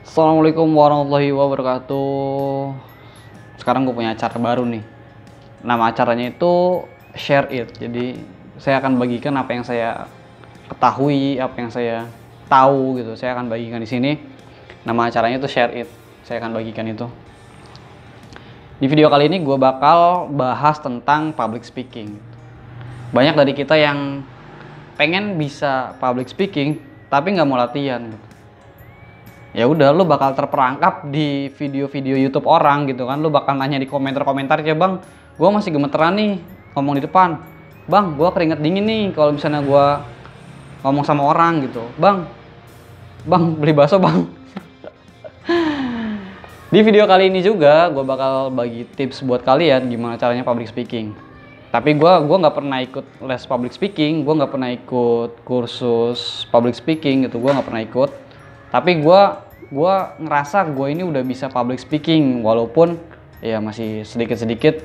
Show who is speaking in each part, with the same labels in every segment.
Speaker 1: Assalamualaikum warahmatullahi wabarakatuh. Sekarang gue punya acara baru nih. Nama acaranya itu Share It. Jadi saya akan bagikan apa yang saya ketahui, apa yang saya tahu gitu. Saya akan bagikan di sini. Nama acaranya itu Share It. Saya akan bagikan itu. Di video kali ini gue bakal bahas tentang public speaking. Banyak dari kita yang pengen bisa public speaking tapi nggak mau latihan gitu. Ya udah, lu bakal terperangkap di video-video YouTube orang gitu kan. Lu bakal nanya di komentar-komentar, ya bang, gue masih gemeteran nih ngomong di depan. Bang, gue keringet dingin nih kalau misalnya gue ngomong sama orang gitu. Bang, beli bakso bang. Di video kali ini juga gue bakal bagi tips buat kalian gimana caranya public speaking. Tapi gue nggak pernah ikut les public speaking, gue nggak pernah ikut kursus public speaking gitu, gue nggak pernah ikut. Tapi gue ngerasa gue ini udah bisa public speaking, walaupun ya masih sedikit-sedikit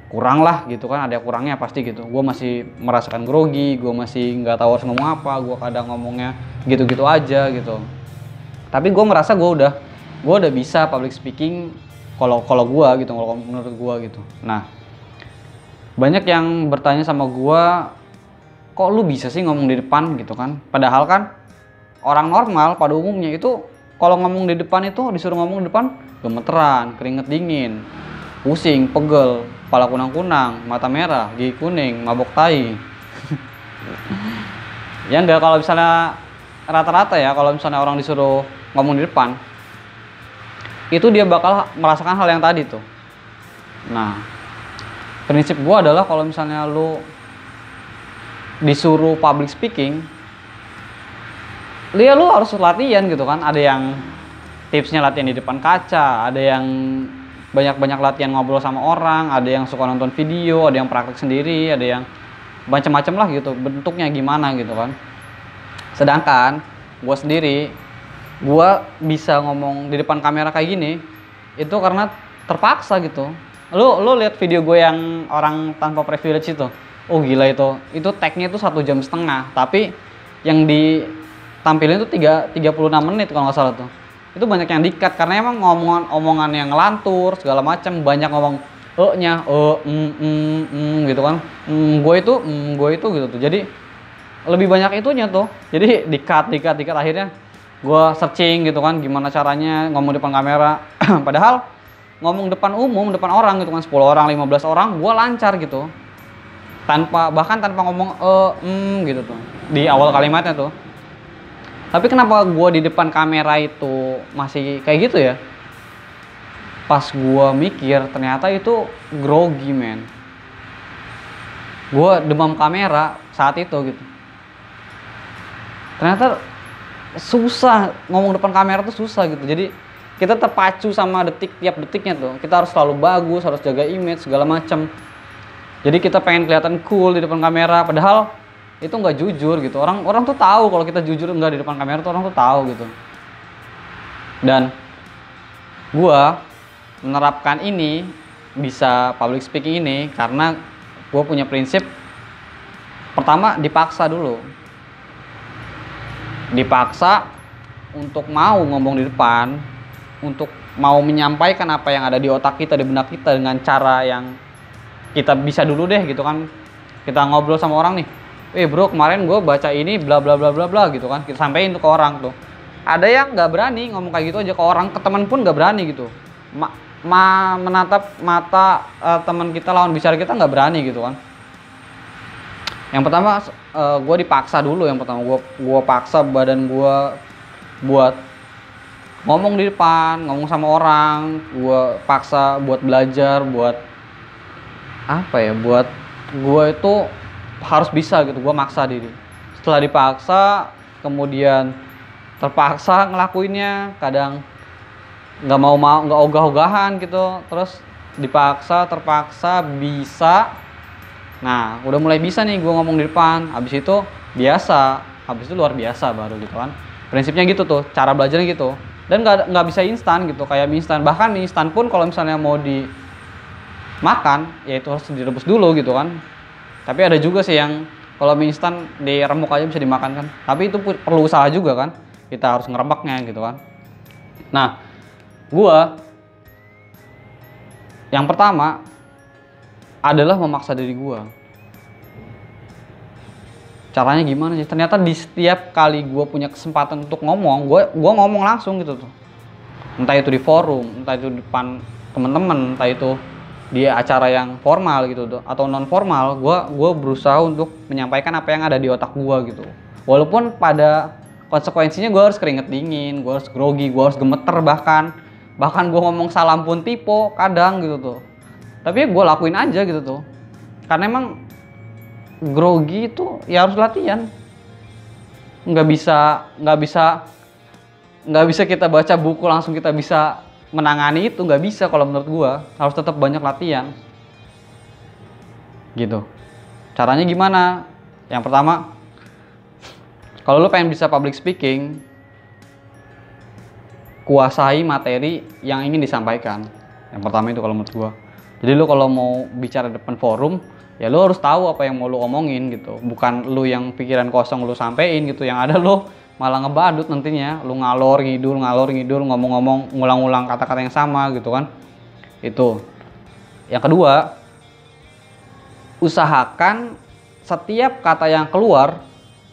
Speaker 1: kurang lah gitu kan, ada kurangnya pasti gitu. Gue masih merasakan grogi, gue masih nggak tahu harus ngomong apa, gue kadang ngomongnya gitu-gitu aja gitu. Tapi gue merasa gue udah bisa public speaking kalau gue gitu, kalau menurut gue gitu. Nah, banyak yang bertanya sama gue, kok lu bisa sih ngomong di depan gitu kan? Padahal kan orang normal pada umumnya itu kalau ngomong di depan itu disuruh ngomong di depan gemeteran, keringet dingin, pusing, pegel, kepala kunang-kunang, mata merah, gigi kuning, mabok tai. Ya enggak, kalau misalnya rata-rata ya, kalau misalnya orang disuruh ngomong di depan itu dia bakal merasakan hal yang tadi tuh. Nah, prinsip gua adalah kalau misalnya lu disuruh public speaking, lu harus latihan gitu kan. Ada yang tipsnya latihan di depan kaca, ada yang banyak-banyak latihan ngobrol sama orang, ada yang suka nonton video, ada yang praktek sendiri, ada yang macam-macam lah gitu, bentuknya gimana gitu kan. Sedangkan gue sendiri, gue bisa ngomong di depan kamera kayak gini itu karena terpaksa gitu. Lu lihat video gue yang orang tanpa privilege itu, oh gila, itu tag-nya itu 1,5 jam, tapi yang ditampilin itu 36 menit kalau nggak salah tuh. Itu banyak yang di-cut karena emang omongan yang ngelantur segala macam, banyak ngomong nya gitu kan. Gue itu gitu tuh. Jadi lebih banyak itunya tuh. Jadi di-cut akhirnya gue searching gitu kan gimana caranya ngomong depan kamera. Padahal ngomong depan umum, depan orang gitu kan, 10 orang, 15 orang, gue lancar gitu. Bahkan tanpa ngomong gitu tuh di awal kalimatnya tuh. Tapi kenapa gue di depan kamera itu masih kayak gitu ya? Pas gue mikir ternyata itu grogi, men. Gue demam kamera saat itu gitu. Ternyata susah ngomong depan kamera tuh, susah gitu. Jadi kita terpacu sama tiap detiknya tuh. Kita harus selalu bagus, harus jaga image segala macam. Jadi kita pengen kelihatan cool di depan kamera, padahal itu nggak jujur gitu. Orang tuh tahu kalau kita jujur nggak di depan kamera tuh, orang tuh tahu gitu. Dan gua menerapkan ini, bisa public speaking ini karena gua punya prinsip. Pertama, dipaksa dulu. Dipaksa untuk mau ngomong di depan, untuk mau menyampaikan apa yang ada di otak kita, di benak kita dengan cara yang kita bisa dulu deh gitu kan. Kita ngobrol sama orang nih, bro, kemarin gue baca ini bla bla bla bla bla gitu kan. Kita sampein tuh ke orang tuh. Ada yang nggak berani ngomong kayak gitu aja ke orang, ke teman pun nggak berani gitu. Menatap mata teman kita, lawan bicara kita nggak berani gitu kan. Yang pertama, gue dipaksa dulu. Yang pertama gue paksa badan gue buat ngomong di depan, ngomong sama orang. Gue paksa buat belajar, buat apa ya, buat gue itu harus bisa gitu. Gue maksa diri. Setelah dipaksa, kemudian terpaksa ngelakuinnya. Kadang nggak ogah-ogahan gitu. Terus terpaksa bisa. Nah, udah mulai bisa nih gue ngomong di depan. Habis itu biasa, habis itu luar biasa baru gitu kan. Prinsipnya gitu tuh, cara belajarnya gitu. Dan nggak bisa instan gitu, kayak mie instan. Bahkan mie instan pun kalau misalnya mau dimakan, ya itu harus direbus dulu gitu kan. Tapi ada juga sih yang kalau mie instan diremuk aja bisa dimakan kan. Tapi itu perlu usaha juga kan. Kita harus ngerebaknya gitu kan. Nah, gua yang pertama adalah memaksa diri gua. Caranya gimana sih? Ternyata di setiap kali gua punya kesempatan untuk ngomong, gua ngomong langsung gitu tuh. Entah itu di forum, entah itu di depan teman-teman, entah itu di acara yang formal gitu tuh atau non formal, gua berusaha untuk menyampaikan apa yang ada di otak gua gitu. Walaupun pada konsekuensinya gua harus keringet dingin, gua harus grogi, gua harus gemeter, bahkan gua ngomong salah pun typo kadang gitu tuh. Tapi gua lakuin aja gitu tuh. Karena emang grogi itu ya harus latihan. Nggak bisa kita baca buku langsung kita bisa menangani itu, nggak bisa kalau menurut gua. Harus tetap banyak latihan gitu. Caranya gimana? Yang pertama, kalau lu pengen bisa public speaking, kuasai materi yang ingin disampaikan. Yang pertama itu kalau menurut gua. Jadi lu kalau mau bicara depan forum, ya lu harus tahu apa yang mau lu omongin gitu. Bukan lu yang pikiran kosong lu sampein gitu, yang ada lu malah ngebadut nantinya, lu ngalor ngidul, ngomong-ngomong, ngulang-ulang kata-kata yang sama gitu kan. Itu. Yang kedua, usahakan setiap kata yang keluar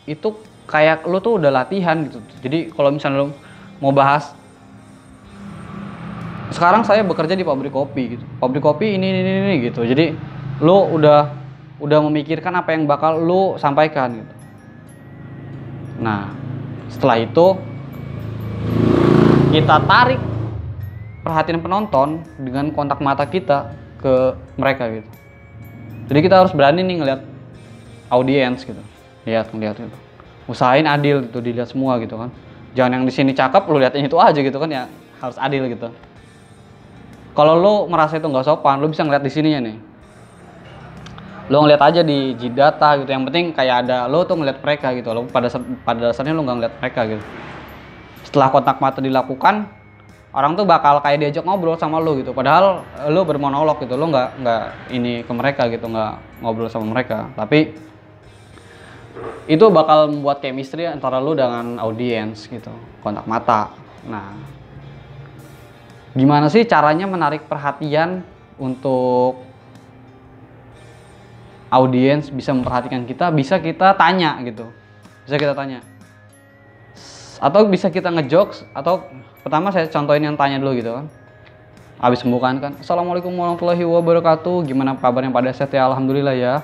Speaker 1: itu kayak lu tuh udah latihan gitu. Jadi kalau misalnya lu mau bahas, sekarang saya bekerja di pabrik kopi gitu. Pabrik kopi ini gitu. Jadi lu udah memikirkan apa yang bakal lu sampaikan gitu. Nah, setelah itu kita tarik perhatian penonton dengan kontak mata kita ke mereka gitu. Jadi kita harus berani nih ngelihat audiens gitu. Ngelihat gitu. Usahain adil gitu, dilihat semua gitu kan. Jangan yang di sini cakep lu liatin itu aja gitu kan, ya harus adil gitu. Kalau lu merasa itu nggak sopan, lu bisa ngeliat di sininya nih. Lu ngeliat aja di Jidata gitu, yang penting kayak ada lu tuh ngeliat mereka gitu. Lo pada dasarnya lu nggak ngeliat mereka gitu. Setelah kontak mata dilakukan, orang tuh bakal kayak diajak ngobrol sama lu gitu. Padahal lu bermonolog gitu, lu nggak ini ke mereka gitu, nggak ngobrol sama mereka. Tapi itu bakal membuat chemistry antara lu dengan audiens gitu, kontak mata. Nah, gimana sih caranya menarik perhatian untuk audiens bisa memperhatikan kita? Bisa kita tanya gitu, atau bisa kita ngejokes. Atau pertama saya contohin yang tanya dulu gitu kan, habis pembukaan kan, Assalamualaikum warahmatullahi wabarakatuh, gimana kabarnya pada sehat ya? Alhamdulillah ya.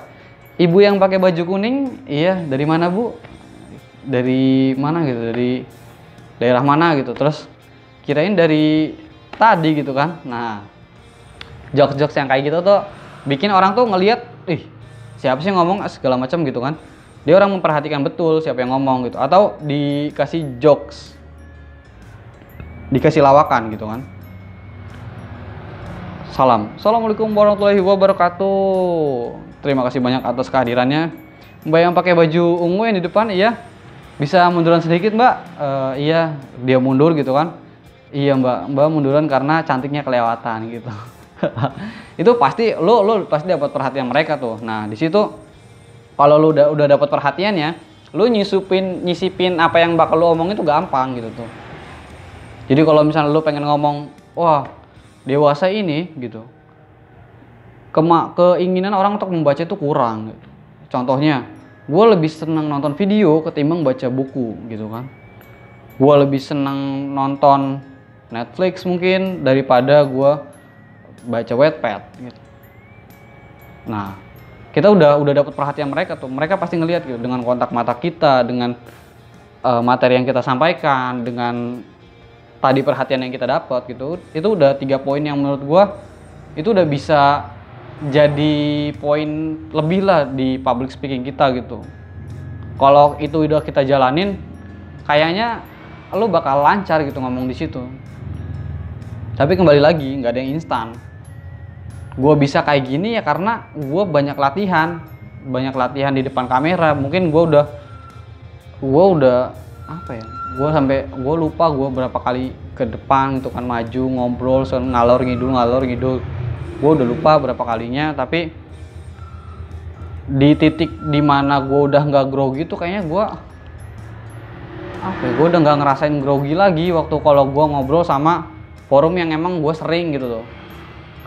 Speaker 1: Ibu yang pakai baju kuning, iya, dari mana bu? Dari mana gitu, dari daerah mana gitu. Terus kirain dari tadi gitu kan. Nah, jokes-jokes yang kayak gitu tuh bikin orang tuh ngelihat, ih, siapa sih ngomong segala macam gitu kan. Dia orang memperhatikan betul siapa yang ngomong gitu. Atau dikasih jokes, dikasih lawakan gitu kan. Assalamualaikum warahmatullahi wabarakatuh. Terima kasih banyak atas kehadirannya. Mbak yang pakai baju ungu yang di depan, iya, bisa munduran sedikit mbak? Iya, dia mundur gitu kan. Iya mbak munduran karena cantiknya kelewatan gitu. Itu pasti lu pasti dapat perhatian mereka tuh. Nah, di situ kalau lu udah dapat perhatiannya, lu nyisipin apa yang bakal lu omongin itu gampang gitu tuh. Jadi kalau misalnya lu pengen ngomong, wah, dewasa ini gitu, keinginan orang untuk membaca itu kurang gitu. Contohnya, gue lebih senang nonton video ketimbang baca buku gitu kan. Gue lebih senang nonton Netflix mungkin daripada gue baca Wattpad gitu. Nah, kita udah dapat perhatian mereka tuh. Mereka pasti ngelihat gitu, dengan kontak mata kita, dengan materi yang kita sampaikan, dengan tadi perhatian yang kita dapat gitu. Itu udah 3 poin yang menurut gue itu udah bisa jadi poin lebih lah di public speaking kita gitu. Kalau itu udah kita jalanin, kayaknya lo bakal lancar gitu ngomong di situ. Tapi kembali lagi, nggak ada yang instan. Gue bisa kayak gini ya karena gue banyak latihan di depan kamera. Mungkin gue udah apa ya? Gue lupa gue berapa kali ke depan gitu kan, maju ngobrol ngalor ngidul. Gue udah lupa berapa kalinya, tapi di titik dimana gue udah nggak grogi tuh kayaknya gue apa ya, gue udah nggak ngerasain grogi lagi waktu kalau gue ngobrol sama forum yang emang gue sering gitu tuh,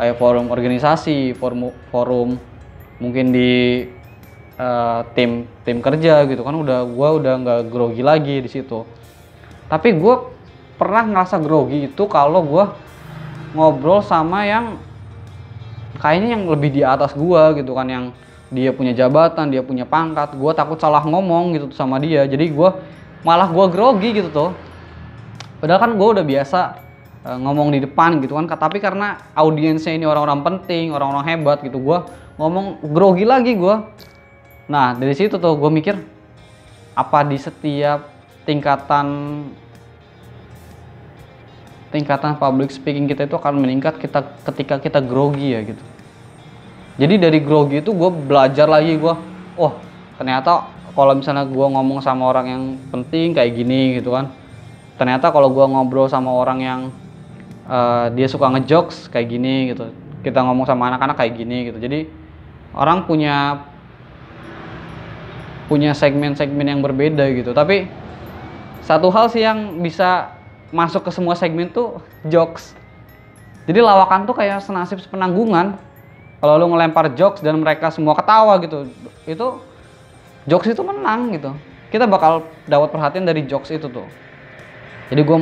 Speaker 1: kayak forum organisasi, forum mungkin di tim kerja gitu kan, gue udah nggak grogi lagi di situ. Tapi gue pernah ngerasa grogi itu kalau gue ngobrol sama yang kayaknya yang lebih di atas gue gitu kan, yang dia punya jabatan, dia punya pangkat. Gue takut salah ngomong gitu sama dia, jadi malah gue grogi gitu tuh. Padahal kan gue udah biasa ngomong di depan gitu kan, tapi karena audiensnya ini orang-orang penting, orang-orang hebat gitu, gue ngomong grogi lagi gue. Nah dari situ tuh gue mikir, apa di setiap tingkatan public speaking kita itu akan meningkat ketika kita grogi ya gitu. Jadi dari grogi itu gue belajar lagi, oh ternyata kalau misalnya gue ngomong sama orang yang penting kayak gini gitu kan, ternyata kalau gue ngobrol sama orang yang dia suka ngejokes kayak gini gitu, kita ngomong sama anak-anak kayak gini gitu. Jadi orang punya segmen-segmen yang berbeda gitu. Tapi satu hal sih yang bisa masuk ke semua segmen tuh jokes. Jadi lawakan tuh kayak senasib sepenanggungan. Kalau lu ngelempar jokes dan mereka semua ketawa gitu, itu jokes itu menang gitu. Kita bakal dapat perhatian dari jokes itu tuh. Jadi gue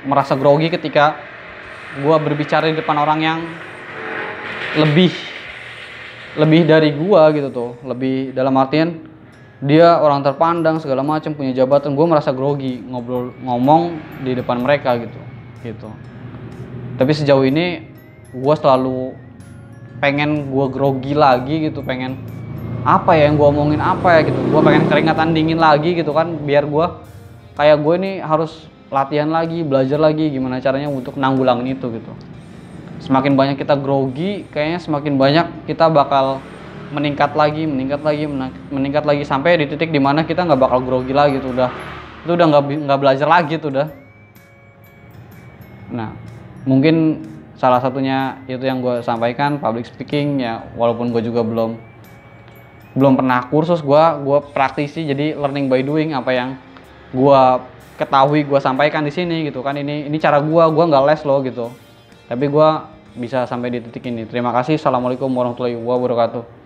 Speaker 1: merasa grogi ketika gue berbicara di depan orang yang lebih dari gue gitu tuh. Lebih dalam artian dia orang terpandang segala macam, punya jabatan. Gue merasa grogi ngomong di depan mereka gitu. Tapi sejauh ini gue selalu pengen gue grogi lagi gitu, pengen apa ya yang gue omongin apa ya gitu. Gue pengen keringatan dingin lagi gitu kan, biar gue kayak gue ini harus latihan lagi, belajar lagi gimana caranya untuk nanggulangin itu gitu. Semakin banyak kita grogi, kayaknya semakin banyak kita bakal meningkat lagi sampai di titik dimana kita nggak bakal grogi lagi tuh, itu udah nggak belajar lagi tuh udah. Nah mungkin salah satunya itu yang gue sampaikan, public speaking ya, walaupun gue juga belum pernah kursus, gue praktisi, jadi learning by doing. Apa yang gue ketahui gue sampaikan di sini gitu kan, ini cara gue nggak les loh gitu, tapi gue bisa sampai di titik ini. Terima kasih. Assalamualaikum warahmatullahi wabarakatuh.